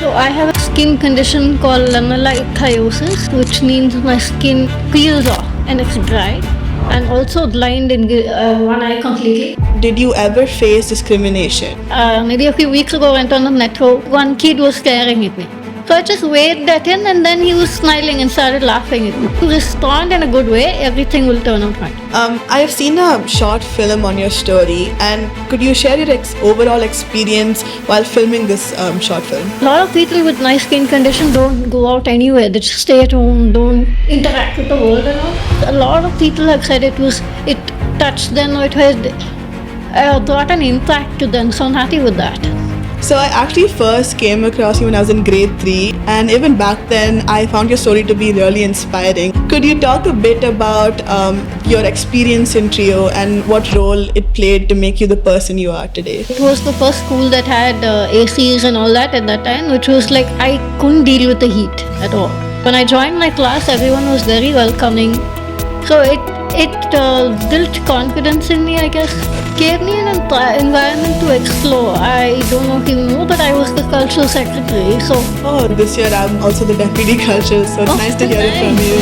So I have a skin condition called Lamellar Ichthyosis, which means my skin peels off and it's dry, and also blind in one eye completely. Did you ever face discrimination? Maybe a few weeks ago, I went on the metro. One kid was staring at me. So I just waved at him, and then he was smiling and started laughing at me. To respond in a good way, everything will turn out fine. I have seen a short film on your story, and could you share your overall experience while filming this short film? A lot of people with nice skin condition don't go out anywhere. They just stay at home, don't interact with the world and all. A lot of people have said it touched them, or it had brought an impact to them. So I'm happy with that. So I actually first came across you when I was in grade 3, and even back then I found your story to be really inspiring. Could you talk a bit about your experience in Trio and what role it played to make you the person you are today? It was the first school that had ACs and all that at that time, which was like I couldn't deal with the heat at all. When I joined my class, everyone was very welcoming. So it built confidence in me, I guess. Gave me an environment to explore. I don't know if you know, but I was the cultural secretary. So This year I'm also the deputy culture, so it's nice to hear it from you.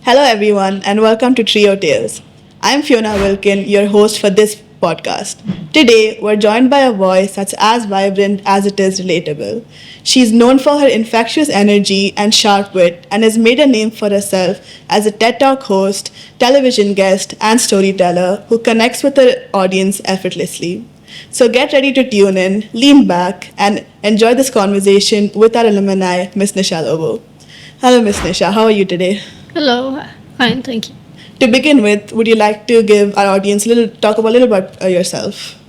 Hello everyone, and welcome to Trio Tales. I'm Fiona Wilkin, your host for this podcast. Today, we're joined by a voice that's as vibrant as it is relatable. She's known for her infectious energy and sharp wit, and has made a name for herself as a TED Talk host, television guest, and storyteller who connects with her audience effortlessly. So get ready to tune in, lean back, and enjoy this conversation with our alumni, Miss Nisha Lobo. Hello, Miss Nisha. How are you today? hello, fine, thank you. To begin with, would you like to give our audience talk about a little about yourself?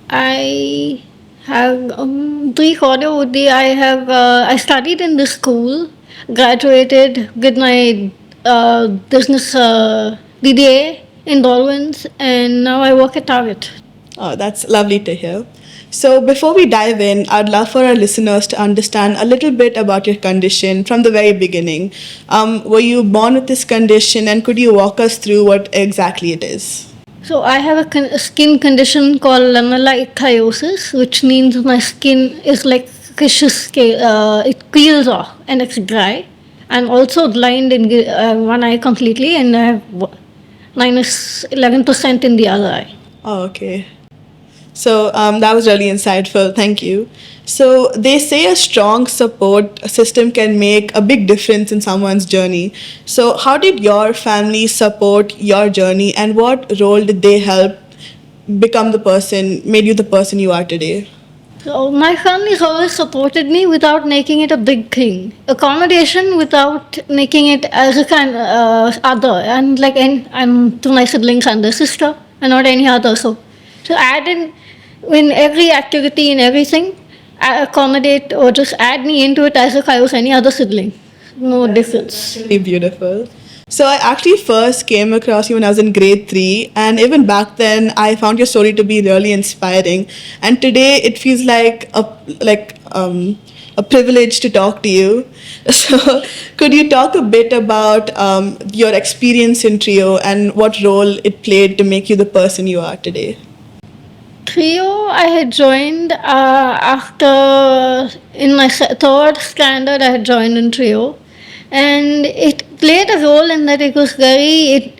I have brief audio would be I studied in this school, graduated with my business BBA in Baldwin's, and now I work at Target. Oh, that's lovely to hear. So before we dive in, I'd love for our listeners to understand a little bit about your condition from the very beginning. Were you born with this condition, and could you walk us through what exactly it is? So I have a skin condition called Lamellar Ichthyosis, which means my skin is like fishes scale. It peels off and it's dry. I'm also blind in one eye completely, and I have minus 11% in the other eye. Oh, okay. So that was really insightful. Thank you. So they say a strong support system can make a big difference in someone's journey. So how did your family support your journey, and what role did they help made you the person you are today? So my family has always supported me without making it a big thing. Accommodation without making it as a kind other. And like I'm to my siblings and their sister, and not any other. So add in every activity and everything, accommodate or just add me into it as if I was any other sibling. No difference. Really beautiful. So I actually first came across you when I was in grade 3, and even back then I found your story to be really inspiring. And today it feels like a privilege to talk to you. So could you talk a bit about your experience in Trio and what role it played to make you the person you are today? Trio, I had joined after in my third standard. I had joined in Trio, and it played a role in that it was very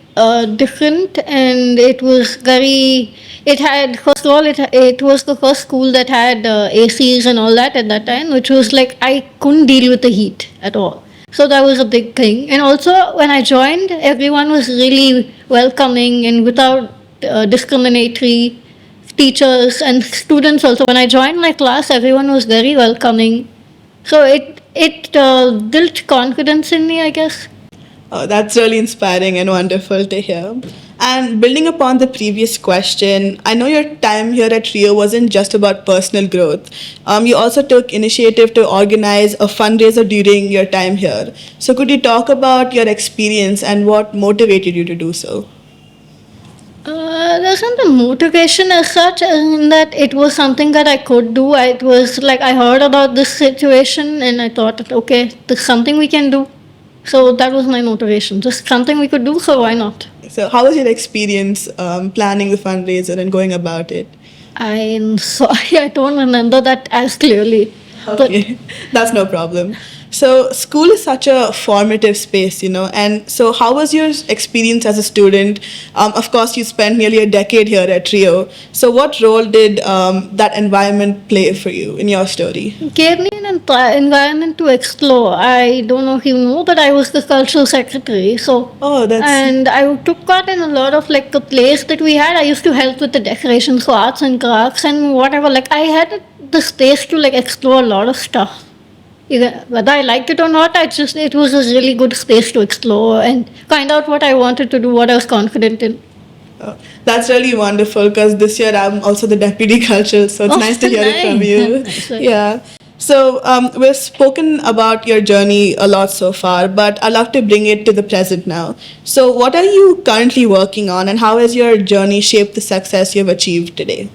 different, and it was very. It had first of all, it was the first school that had ACs and all that at that time, which was like I couldn't deal with the heat at all. So that was a big thing. And also when I joined, everyone was really welcoming and without discriminatory. Teachers and students also. When I joined my class, everyone was very welcoming. So it built confidence in me, I guess. Oh, that's really inspiring and wonderful to hear. And building upon the previous question, I know your time here at Trio wasn't just about personal growth. You also took initiative to organize a fundraiser during your time here. So could you talk about your experience and what motivated you to do so? There's not a motivation as such, in that it was something that I could do. It was like I heard about this situation and I thought, okay, this is something we can do. So that was my motivation. Just something we could do, so why not? So, how was your experience planning the fundraiser and going about it? I'm sorry, I don't remember that as clearly. But Okay, that's no problem. So, school is such a formative space, and so how was your experience as a student? Of course, you spent nearly a decade here at Trio. So, what role did that environment play for you in your story? gave me an environment to explore. I don't know if you know, but I was the cultural secretary. So, Oh, that's and I took part in a lot of like the plays that we had. I used to help with the decorations for arts and crafts and whatever. Like I had the space to like explore a lot of stuff. Whether I liked it or not, it was a really good space to explore and find out what I wanted to do, what I was confident in. Oh, that's really wonderful because this year I'm also the deputy cultural, so it's Oh, nice to hear it from nice. you. Nice. Yeah. So we've spoken about your journey a lot so far, but I'd love to bring it to the present now. So, what are you currently working on, and how has your journey shaped the success you've achieved today?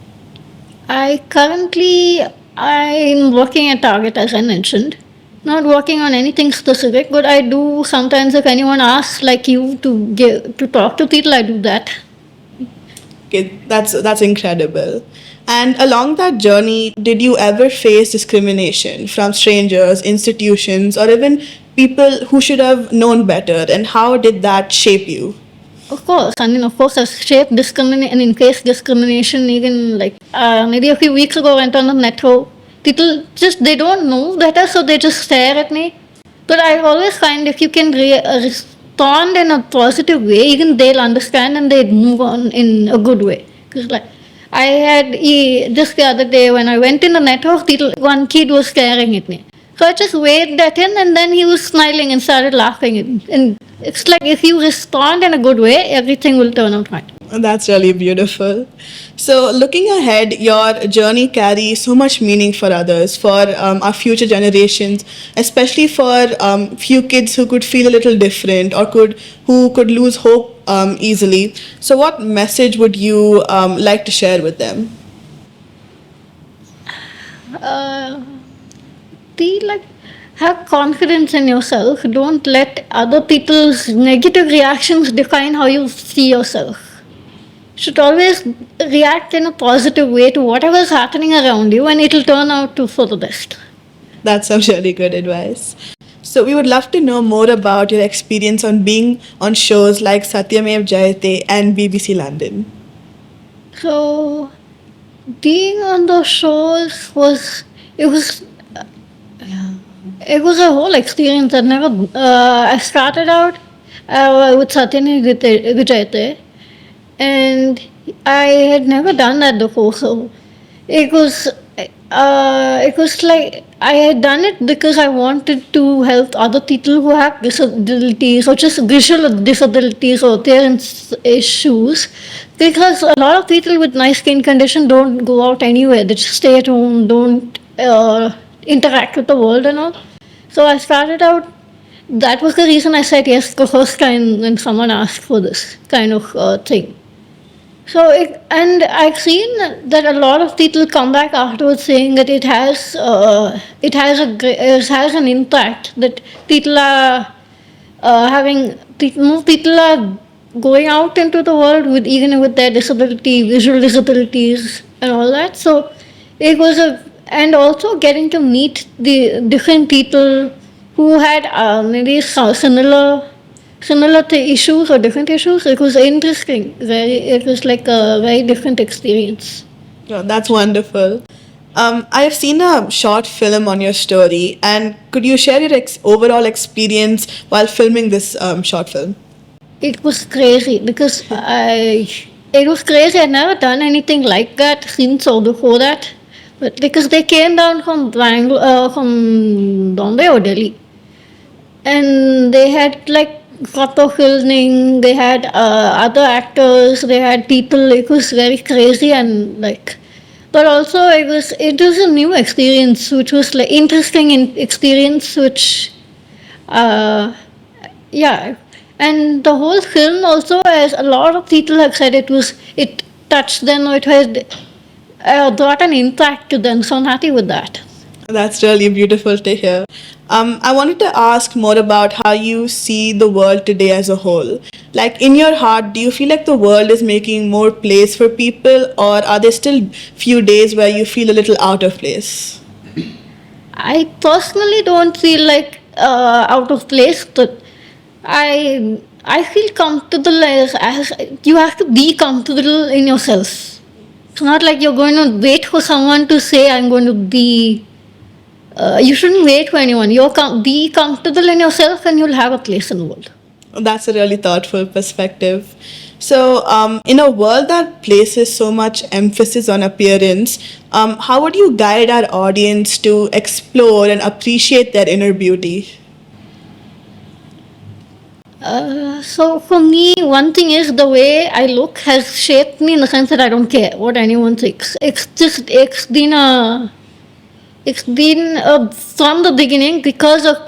I'm working at Target as I mentioned. Not working on anything specific, but I do sometimes if anyone asks like you to talk to people, I do that. Okay, that's incredible. And along that journey, did you ever face discrimination from strangers, institutions, or even people who should have known better? And how did that shape you? Of course, I mean, of course, I've shaped discrimination and in case discrimination. Even like maybe a few weeks ago, I went on the metro. People just they don't know better, so they just stare at me. But I always find if you can respond in a positive way, even they'll understand and they'd move on in a good way. Because like I had just the other day when I went in the network, one kid was staring at me. So I just waved at him and then he was smiling and started laughing. And it's like if you respond in a good way, everything will turn out right. That's really beautiful. So, looking ahead, your journey carries so much meaning for others, for our future generations, especially for few kids who could feel a little different or who could lose hope easily. So, what message would you like to share with them? Uh, be like have confidence in yourself. Don't let other people's negative reactions define how you see yourself. Should always react in a positive way to whatever is happening around you and it'll turn out to for the best. That's some really good advice. So, we would love to know more about your experience on being on shows like Satyamev Jayate and BBC London. So being on those shows it was it was a whole experience. I started out with Satyamev Vijayate and I had never done that before. So it was like I had done it because I wanted to help other people who have disabilities or just visual disabilities or appearance issues. Because a lot of people with nice skin condition don't go out anywhere. They just stay at home, don't interact with the world and all. So I started out. That was the reason I said yes the first time when someone asked for this kind of thing. And I've seen that a lot of people come back afterwards saying that it has an impact that people are more people are going out into the world with even with their disability, visual disabilities, and all that. So it was and also getting to meet the different people who had maybe similar to issues or different issues. It was interesting. It was like a very different experience. Oh, that's wonderful. I have seen a short film on your story, and could you share your overall experience while filming this short film? It was crazy because it was crazy. I'd never done anything like that since or before that. But because they came down from from Bombay or Delhi, and they had like proper filming. They had other actors. They had people. It was very crazy and like, but also it was a new experience, which was like interesting experience, which, uh, yeah, and the whole film also, as a lot of people have said, it touched them. Or it had brought an impact to them. So I'm happy with that. That's really beautiful to hear. I wanted to ask more about how you see the world today as a whole. Like in your heart, do you feel like the world is making more place for people, or are there still few days where you feel a little out of place? I personally don't feel like out of place, but I feel comfortable as you have to be comfortable in yourself. It's not like you're going to wait for someone to say I'm going to be. You shouldn't wait for anyone. Be comfortable in yourself, and you'll have a place in the world. That's a really thoughtful perspective. So, in a world that places so much emphasis on appearance, how would you guide our audience to explore and appreciate their inner beauty? So for me, one thing is the way I look has shaped me in the sense that I don't care what anyone thinks. It's been from the beginning because of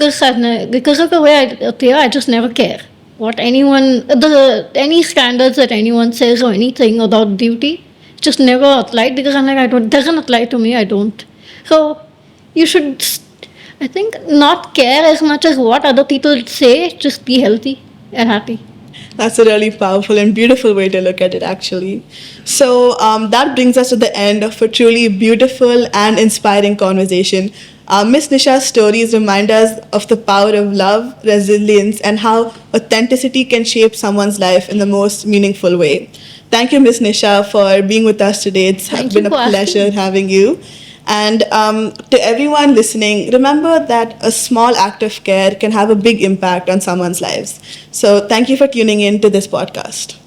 because of the way I appear. I just never care what any standards that anyone says or anything about beauty. Just never applied because I'm like I don't doesn't apply to me. I don't. So you should, I think, not care as much as what other people say. Just be healthy and happy. That's a really powerful and beautiful way to look at it, actually. So that brings us to the end of a truly beautiful and inspiring conversation. Miss Nisha's stories remind us of the power of love, resilience, and how authenticity can shape someone's life in the most meaningful way. Thank you, Miss Nisha, for being with us today. It's Thank been you a for asking pleasure me. having you. And to everyone listening, remember that a small act of care can have a big impact on someone's lives. So thank you for tuning in to this podcast.